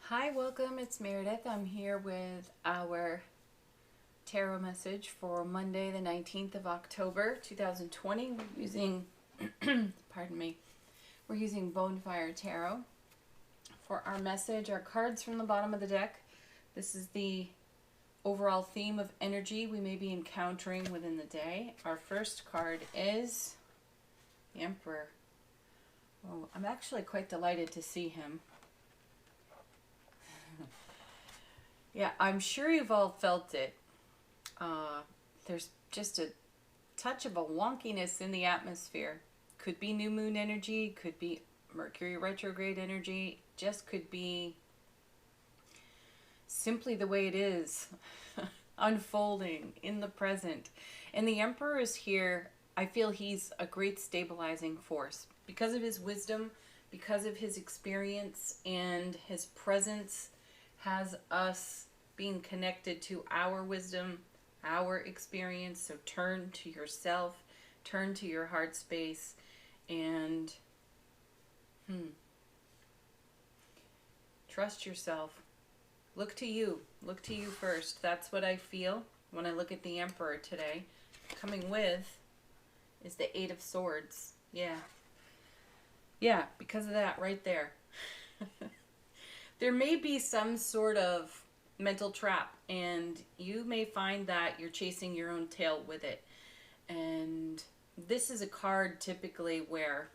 Hi, welcome. It's Meredith. I'm here with our tarot message for Monday, the 19th of October, 2020. We're using, pardon me, we're using Bonefire Tarot for our message. Our cards from the bottom of the deck. This is the overall theme of energy we may be encountering within the day. Our first card is the Emperor. Oh, I'm actually quite delighted to see him. Yeah, I'm sure you've all felt it. There's just a touch of a wonkiness in the atmosphere. Could be new moon energy, could be Mercury retrograde energy, just could be simply the way it is, unfolding in the present. And the Emperor is here. I feel he's a great stabilizing force because of his wisdom, because of his experience, and his presence has us being connected to our wisdom, our experience. So turn to yourself, turn to your heart space, and trust yourself. Look to you. Look to you first. That's what I feel when I look at the Emperor today. Coming with is the Eight of Swords. Yeah, because of that right there. There may be some sort of mental trap, and you may find that you're chasing your own tail with it. And this is a card typically where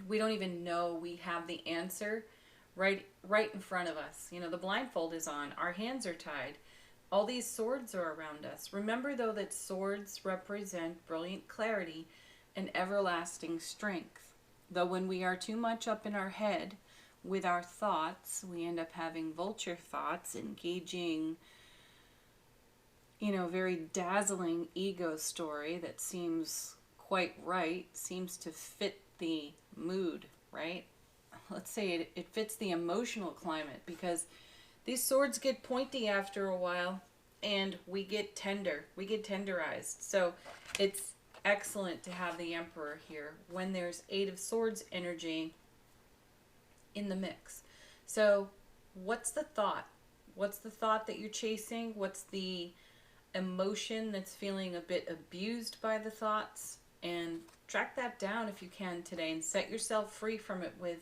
we don't even know we have the answer right in front of us. You know, the blindfold is on, our hands are tied, all these swords are around us. Remember though that swords represent brilliant clarity and everlasting strength. Though when we are too much up in our head with our thoughts, we end up having vulture thoughts, engaging, very dazzling ego story that seems quite right, seems to fit the mood, right? Let's say it fits the emotional climate, because these swords get pointy after a while and we get tender, we get tenderized. So it's excellent to have the Emperor here when there's Eight of Swords energy in the mix. So what's the thought? What's the thought that you're chasing? What's the emotion that's feeling a bit abused by the thoughts? And track that down if you can today and set yourself free from it with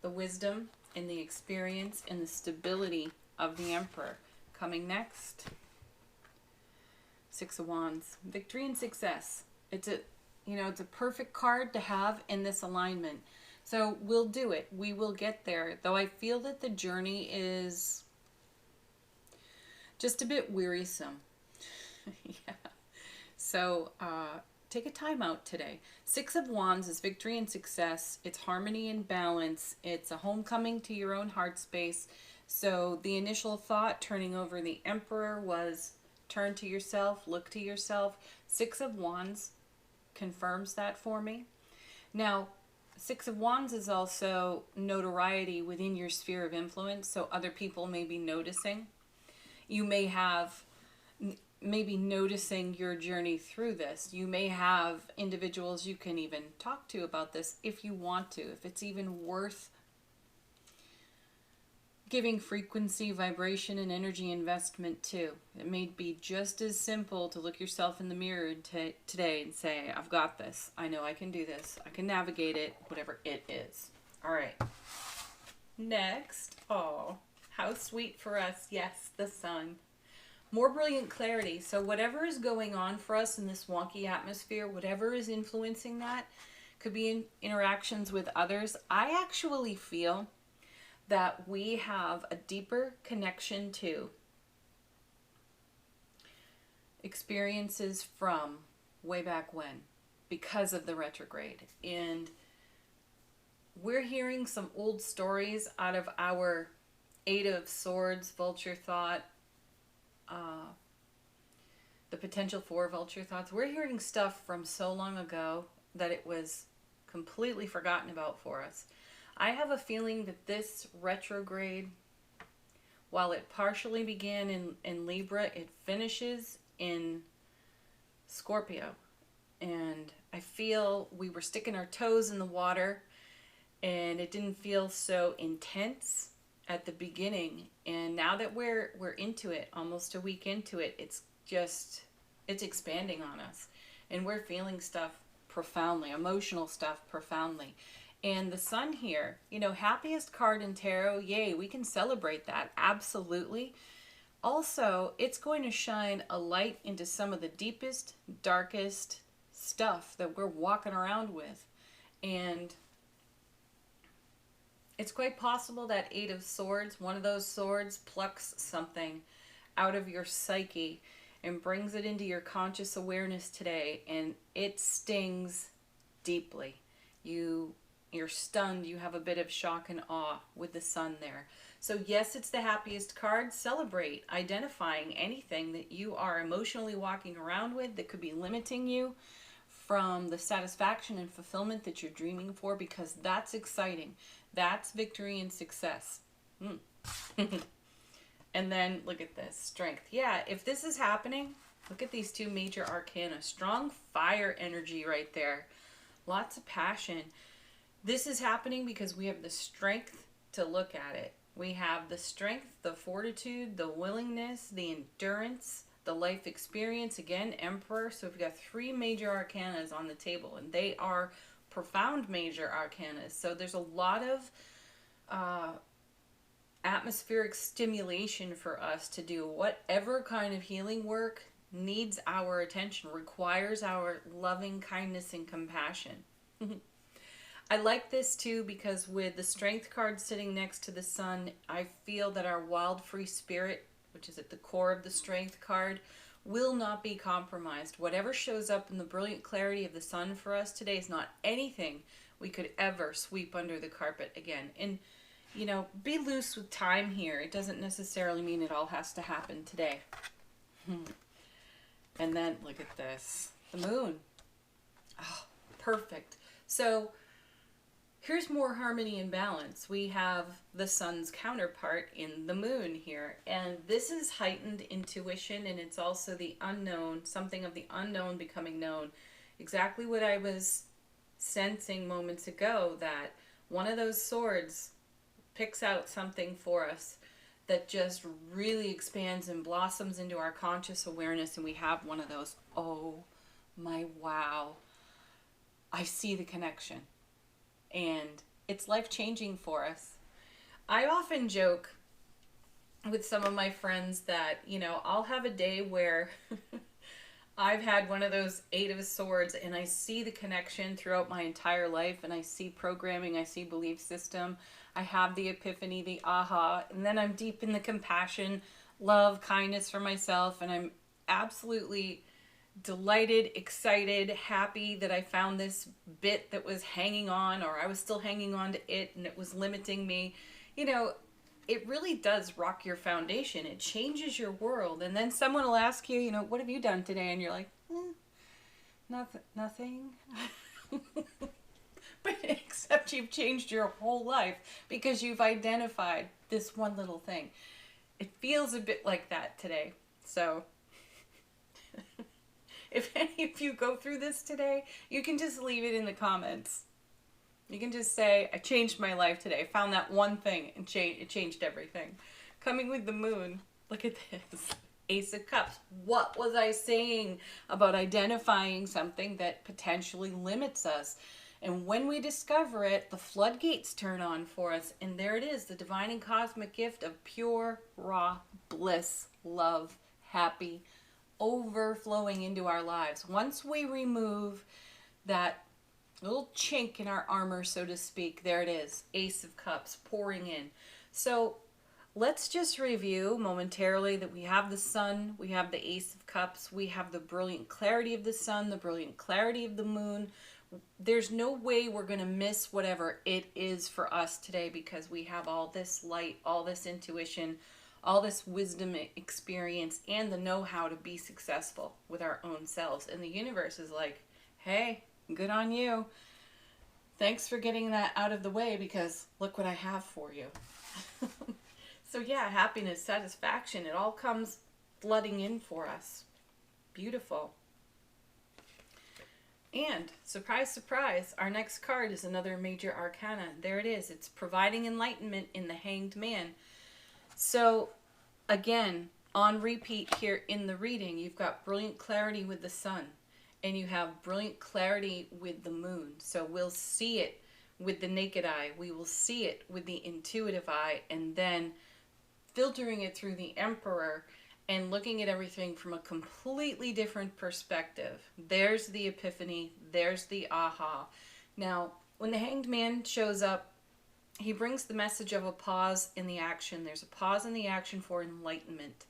the wisdom and the experience and the stability of the Emperor. Coming next, Six of Wands. Victory and success. It's a perfect card to have in this alignment. So we'll do it. We will get there. Though I feel that the journey is just a bit wearisome. Yeah. So take a time out today. Six of Wands is victory and success. It's harmony and balance. It's a homecoming to your own heart space. So the initial thought turning over the Emperor was turn to yourself, look to yourself. Six of Wands confirms that for me. Now, Six of Wands is also notoriety within your sphere of influence, so other people may be noticing. You may be noticing your journey through this. You may have individuals you can even talk to about this if you want to, if it's even worth giving frequency, vibration, and energy investment to. It may be just as simple to look yourself in the mirror today and say, I've got this. I know I can do this. I can navigate it, whatever it is. All right. Next. Oh, how sweet for us. Yes, the sun. More brilliant clarity. So whatever is going on for us in this wonky atmosphere, whatever is influencing that, could be in interactions with others. I actually feel that we have a deeper connection to experiences from way back when because of the retrograde. And we're hearing some old stories out of our Eight of Swords, vulture thought, the potential for vulture thoughts. We're hearing stuff from so long ago that it was completely forgotten about for us. I have a feeling that this retrograde, while it partially began in Libra, it finishes in Scorpio. And I feel we were sticking our toes in the water and it didn't feel so intense at the beginning, and now that we're into it, almost a week into it, it's expanding on us, and we're feeling stuff profoundly, emotional stuff profoundly. And the sun here, you know, happiest card in tarot, yay, we can celebrate that, absolutely. Also, it's going to shine a light into some of the deepest, darkest stuff that we're walking around with. And it's quite possible that Eight of Swords, one of those swords, plucks something out of your psyche and brings it into your conscious awareness today, and it stings deeply. You're stunned, you have a bit of shock and awe with the sun there. So yes, it's the happiest card. Celebrate identifying anything that you are emotionally walking around with that could be limiting you from the satisfaction and fulfillment that you're dreaming for, because that's exciting. That's victory and success. And then look at this, strength. Yeah, if this is happening, look at these two major arcana. Strong fire energy right there. Lots of passion. This is happening because we have the strength to look at it. We have the strength, the fortitude, the willingness, the endurance, the life experience. Again, Emperor. So we've got three major arcanas on the table, and they are profound major arcanas. So there's a lot of atmospheric stimulation for us to do whatever kind of healing work needs our attention, requires our loving kindness and compassion. I like this too because with the strength card sitting next to the sun, I feel that our wild free spirit, which is at the core of the strength card, will not be compromised. Whatever shows up in the brilliant clarity of the sun for us today is not anything we could ever sweep under the carpet again. And, you know, be loose with time here. It doesn't necessarily mean it all has to happen today. And then, look at this. The moon. Oh, perfect. So, here's more harmony and balance. We have the sun's counterpart in the moon here. And this is heightened intuition, and it's also the unknown, something of the unknown becoming known. Exactly what I was sensing moments ago, that one of those swords picks out something for us that just really expands and blossoms into our conscious awareness, and we have one of those. Oh my wow. I see the connection. And it's life-changing for us. I often joke with some of my friends that, you know, I'll have a day where I've had one of those Eight of Swords, and I see the connection throughout my entire life, and I see programming, I see belief system, I have the epiphany, the aha, and then I'm deep in the compassion, love, kindness for myself, and I'm absolutely delighted, excited, happy that I found this bit that was hanging on, or I was still hanging on to it and it was limiting me. You know, it really does rock your foundation. It changes your world. And then someone will ask you, you know, what have you done today? And you're like, nothing. But except you've changed your whole life because you've identified this one little thing. It feels a bit like that today. So if any of you go through this today, you can just leave it in the comments. You can just say, I changed my life today. I found that one thing and it changed everything. Coming with the moon, look at this. Ace of Cups. What was I saying about identifying something that potentially limits us? And when we discover it, the floodgates turn on for us. And there it is, the divine and cosmic gift of pure, raw bliss, love, happy, overflowing into our lives. Once we remove that little chink in our armor, so to speak, there it is, Ace of Cups pouring in. So let's just review momentarily that we have the sun, we have the Ace of Cups, we have the brilliant clarity of the sun, the brilliant clarity of the moon. There's no way we're going to miss whatever it is for us today because we have all this light, all this intuition, all this wisdom, experience, and the know-how to be successful with our own selves. And the universe is like, hey, good on you. Thanks for getting that out of the way because look what I have for you. So yeah, happiness, satisfaction, it all comes flooding in for us. Beautiful. And surprise, surprise, our next card is another major arcana. There it is. It's providing enlightenment in the Hanged Man. So again, on repeat here in the reading, you've got brilliant clarity with the sun, and you have brilliant clarity with the moon. So we'll see it with the naked eye. We will see it with the intuitive eye, and then filtering it through the Emperor and looking at everything from a completely different perspective. There's the epiphany. There's the aha. Now, when the Hanged Man shows up, he brings the message of a pause in the action. There's a pause in the action for enlightenment.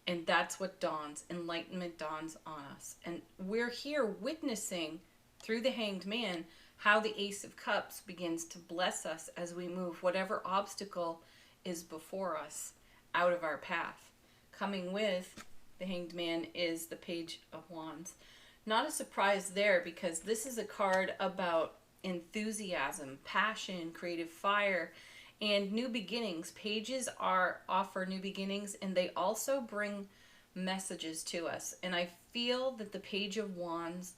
And that's what dawns. Enlightenment dawns on us. And we're here witnessing through the Hanged Man how the Ace of Cups begins to bless us as we move whatever obstacle is before us out of our path. Coming with the Hanged Man is the Page of Wands. Not a surprise there, because this is a card about enthusiasm, passion, creative fire, and new beginnings. Pages offer new beginnings, and they also bring messages to us. And I feel that the Page of Wands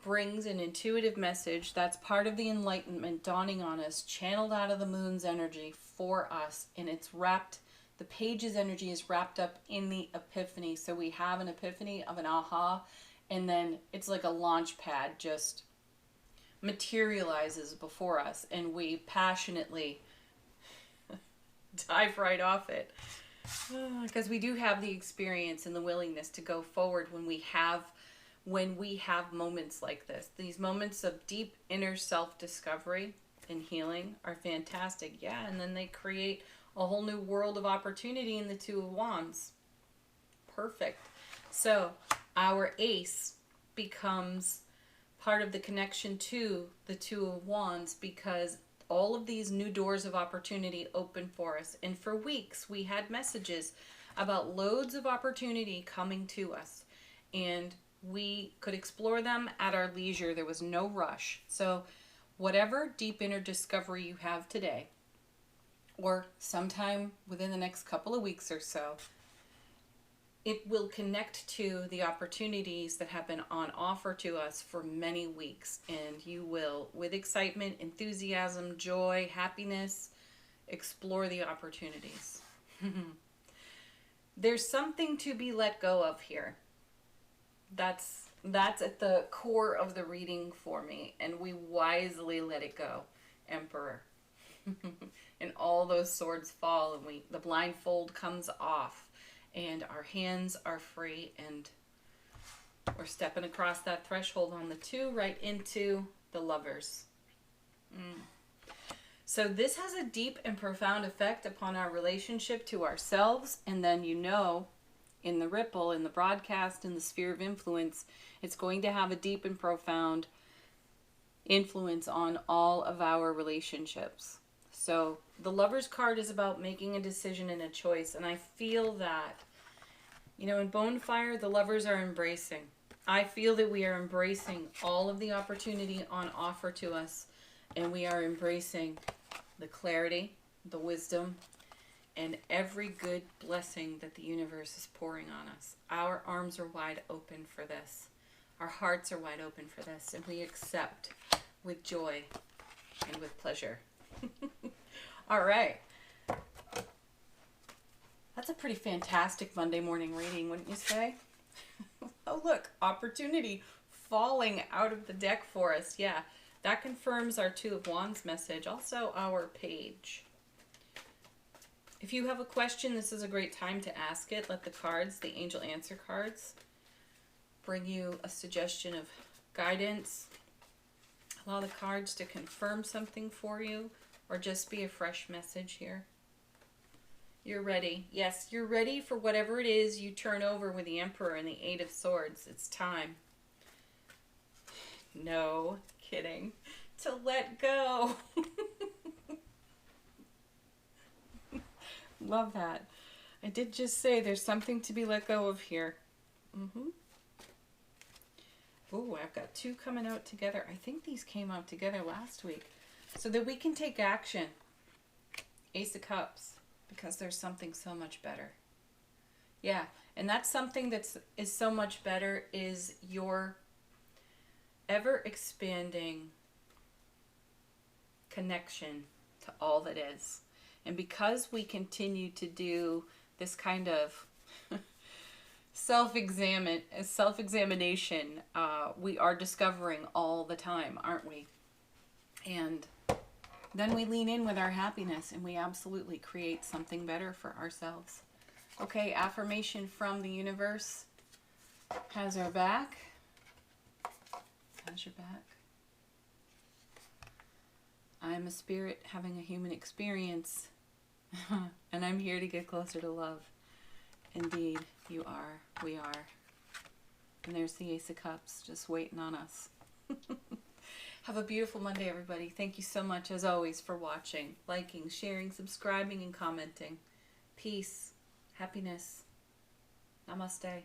brings an intuitive message that's part of the enlightenment dawning on us, channeled out of the moon's energy for us, and it's wrapped. The page's energy is wrapped up in the epiphany. So we have an epiphany of an aha, and then it's like a launch pad just materializes before us, and we passionately dive right off it. Because we do have the experience and the willingness to go forward when we have moments like this. These moments of deep inner self-discovery and healing are fantastic. Yeah, and then they create a whole new world of opportunity in the Two of Wands. Perfect. So our ace becomes part of the connection to the Two of Wands, because all of these new doors of opportunity open for us. And for weeks we had messages about loads of opportunity coming to us, and we could explore them at our leisure. There was no rush. So whatever deep inner discovery you have today, or sometime within the next couple of weeks or so, it will connect to the opportunities that have been on offer to us for many weeks. And you will, with excitement, enthusiasm, joy, happiness, explore the opportunities. There's something to be let go of here. That's at the core of the reading for me. And we wisely let it go, Emperor. And all those swords fall, and the blindfold comes off, and our hands are free, and we're stepping across that threshold on the two right into the Lovers. So this has a deep and profound effect upon our relationship to ourselves, and then in the ripple, in the broadcast, in the sphere of influence, it's going to have a deep and profound influence on all of our relationships. So the Lovers card is about making a decision and a choice. And I feel that, in Bonefire, the Lovers are embracing. I feel that we are embracing all of the opportunity on offer to us. And we are embracing the clarity, the wisdom, and every good blessing that the universe is pouring on us. Our arms are wide open for this. Our hearts are wide open for this. And we accept with joy and with pleasure. All right. That's a pretty fantastic Monday morning reading, wouldn't you say? Oh, look, opportunity falling out of the deck for us. Yeah, that confirms our Two of Wands message, also our page. If you have a question, this is a great time to ask it. Let the cards, the angel answer cards, bring you a suggestion of guidance. Allow the cards to confirm something for you, or just be a fresh message here. You're ready. Yes, you're ready for whatever it is you turn over with the Emperor and the Eight of Swords. It's time. No kidding. To let go. Love that. I did just say there's something to be let go of here. Ooh, I've got two coming out together. I think these came out together last week. So that we can take action. Ace of Cups. Because there's something so much better. Yeah, and that's something is so much better is your ever expanding connection to all that is. And because we continue to do this kind of self-examination, we are discovering all the time, aren't we? And then we lean in with our happiness and we absolutely create something better for ourselves. Okay, affirmation from the universe. Has our back. Has your back. I am a spirit having a human experience, and I'm here to get closer to love. Indeed, you are. We are. And there's the Ace of Cups just waiting on us. Have a beautiful Monday, everybody. Thank you so much, as always, for watching, liking, sharing, subscribing, and commenting. Peace, happiness. Namaste.